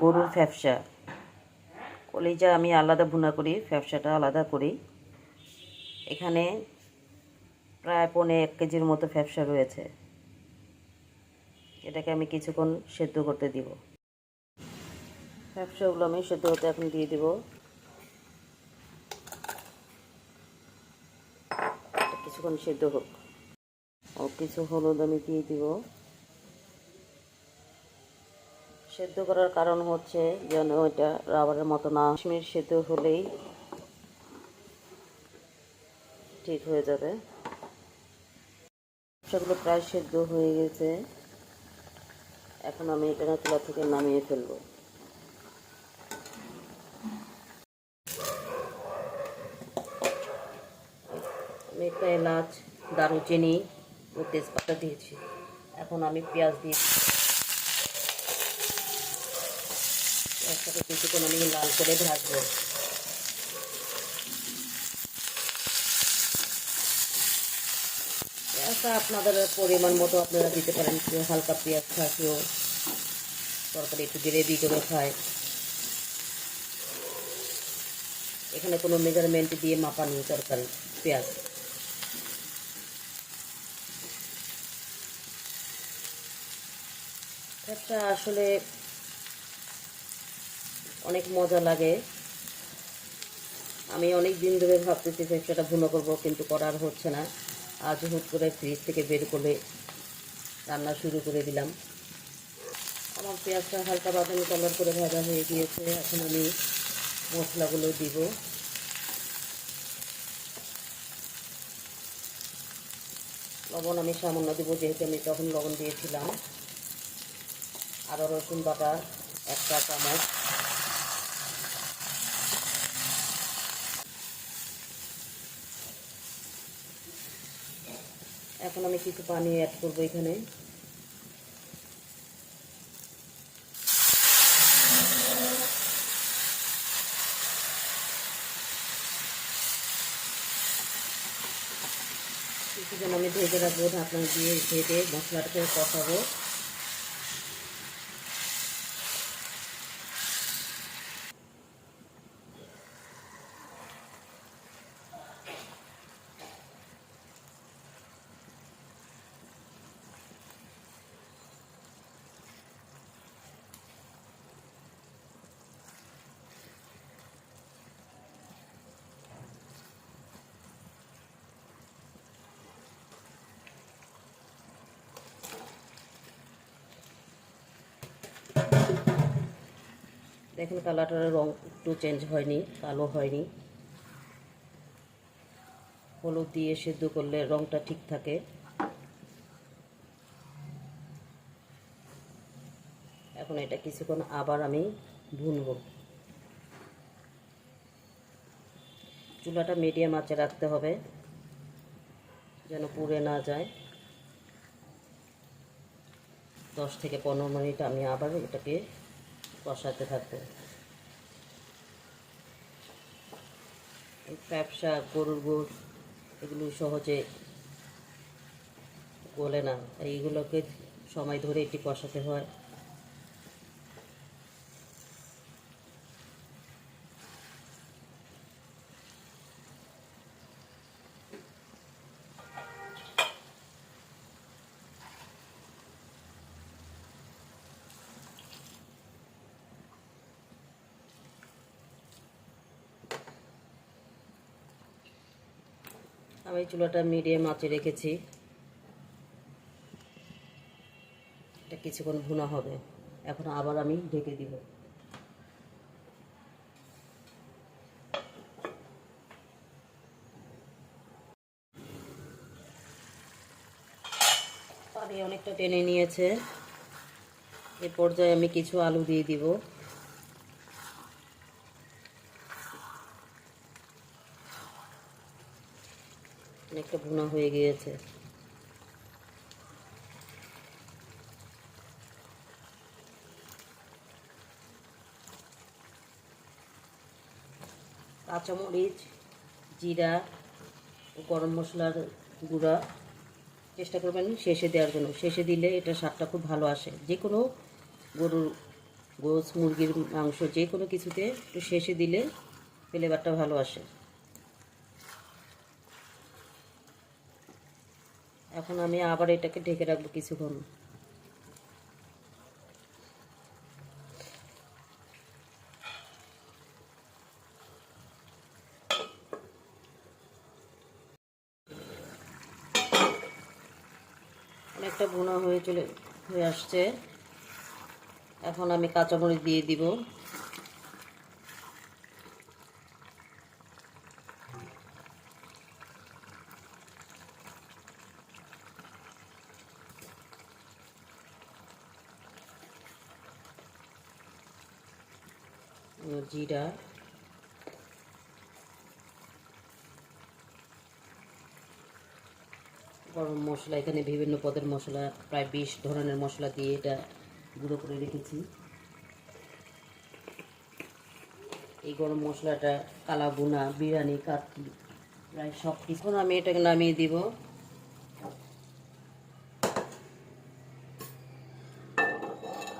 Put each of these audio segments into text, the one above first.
গরুর ফ্যাপসা। কলিজা আমি আলাদা ভুনা করি, ফ্যাপসাটা আলাদা করি। এখানে প্রায় 1.5 কেজির মতো ফ্যাপসা রয়েছে। এটাকে আমি কিছুক্ষণ সেদ্ধ করতে দিব। ফ্যাপসাগুলো আমি সেদ্ধ হতে এখন দিয়ে দিব। কিছুক্ষণ সেদ্ধ হোক। কিছু হলুদ আমি দিয়ে দিব। সেদ্ধ করার কারণ হচ্ছে যেন ওইটা রাবারের মতো না, 5 মিনিট সেদ্ধ হলেই ঠিক হয়ে যাবে। সেগুলো প্রায় সেদ্ধ হয়ে গেছে। এখন আমি এটা চুলা থেকে নামিয়ে ফেলবো। আমি একটা এলাচ, দারুচিনি ও তেজপাতা দিয়েছি। এখন আমি পেঁয়াজ দিয়েছি। পেঁয়াজটাকে কিছুক্ষণ আমি লাল করে ভাজবো। পেঁয়াজটা আপনাদের পরিমাণ মতো আপনারা দিতে পারেন। কেউ হালকা পেঁয়াজ খায়, কেউ তরকারি একটু গ্রেভি করে খায়। এখানে কোনো মেজারমেন্ট দিয়ে মাপা নেই তরকারি পেঁয়াজ। এটা আসলে অনেক মজা লাগে। আমি অনেক দিন ধরে ভাবতেছি ফ্যাপসাটা ভুনা করবো, কিন্তু করার হচ্ছে না। আজ হুট করে ফ্রিজ থেকে বের করে রান্না শুরু করে দিলাম। আমার পেঁয়াজটা হালকা বাদামি কালার করে ভাজা হয়ে গিয়েছে। এখন আমি মশলাগুলো দিব। লবণ আমি সামান্য দেবো, যেহেতু আমি তখন লবণ দিয়েছিলাম। আদা রসুন বাটা 1 চা চামচ। এখন আমি কিছু পানি অ্যাড করবো এখানে। কিছুক্ষণ আমি ভেজে রাখবো, ঢাকনা দিয়ে ভেজে মশলাটাকে কষাবো। দেখুন কালারটার রং একটু চেঞ্জ হয়নি, কালো হয়নি। হলুদ দিয়ে সেদ্ধ করলে রংটা ঠিক থাকে। এখন এটা কিছুক্ষণ আবার আমি ভুনবো। চুলাটা মিডিয়াম আঁচে রাখতে হবে যেন পুড়ে না যায়। 10 থেকে 15 মিনিট আমি আবার এটাকে কষাতে থাকবো। ফ্যাপসা, গরুর গুড় এগুলো সহজে গলে না, এইগুলোকে সময় ধরে এটি কষাতে হয়। আমি চুলাটা মিডিয়াম আঁচে রেখেছি। এটা কিছুক্ষণ ভুনা হবে। এখন আবার আমি ঢেকে দিব। পানি অনেকটা টেনে নিয়েছে। এ পর্যায়ে আমি কিছু আলু দিয়ে দিব। অনেকটা ভুনা হয়ে গিয়েছে। কাঁচামরিচ, জিরা ও গরম মশলার গুঁড়া চেষ্টা করবেন শেষে দেওয়ার জন্য। শেষে দিলে এটা স্বাদটা খুব ভালো আসে। যে কোনো গরুর গোস, মুরগির মাংস যে কোনো কিছুতে একটু শেষে দিলে ফ্লেভারটা ভালো আসে। এখন আমি আবার এটাকে ঢেকে রাখবো কিছুক্ষণ। অনেকটা ভুনা হয়ে আসছে। এখন আমি কাঁচামরিচ দিয়ে দিব। জিরা, গরম মশলা, এখানে বিভিন্ন পদের মশলা, প্রায় 20 ধরনের মশলা দিয়ে এটা গুঁড়ো করে রেখেছি। এই গরম মশলাটা কালা ভুনা, বিরিয়ানি, কাটকি প্রায় সব কিছু। আমি এটাকে নামিয়ে দিব।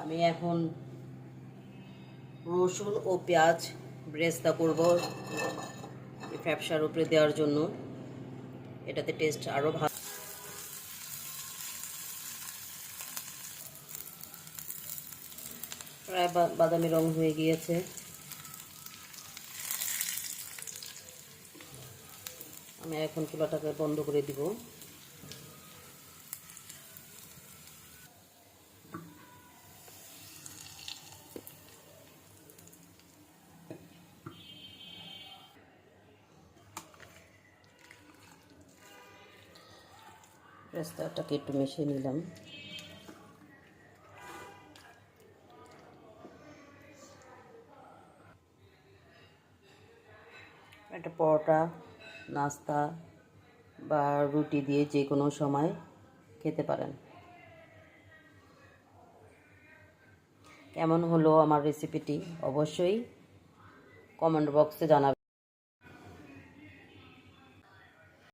আমি এখন রসুন ও পেঁয়াজ ব্রেস্তা করব ফ্যাপসার উপরে দেওয়ার জন্য। এটাতে টেস্ট আরও ভালো। প্রায় বাদামি রং হয়ে গিয়েছে। আমি এখন চুলাটাকে বন্ধ করে দিব। পেস্তাটাকে একটু মিশিয়ে নিলাম। একটা পরোটা, নাস্তা বা রুটি দিয়ে যে কোনো সময় খেতে পারেন। কেমন হলো আমার রেসিপিটি অবশ্যই কমেন্ট বক্সে জানাবেন।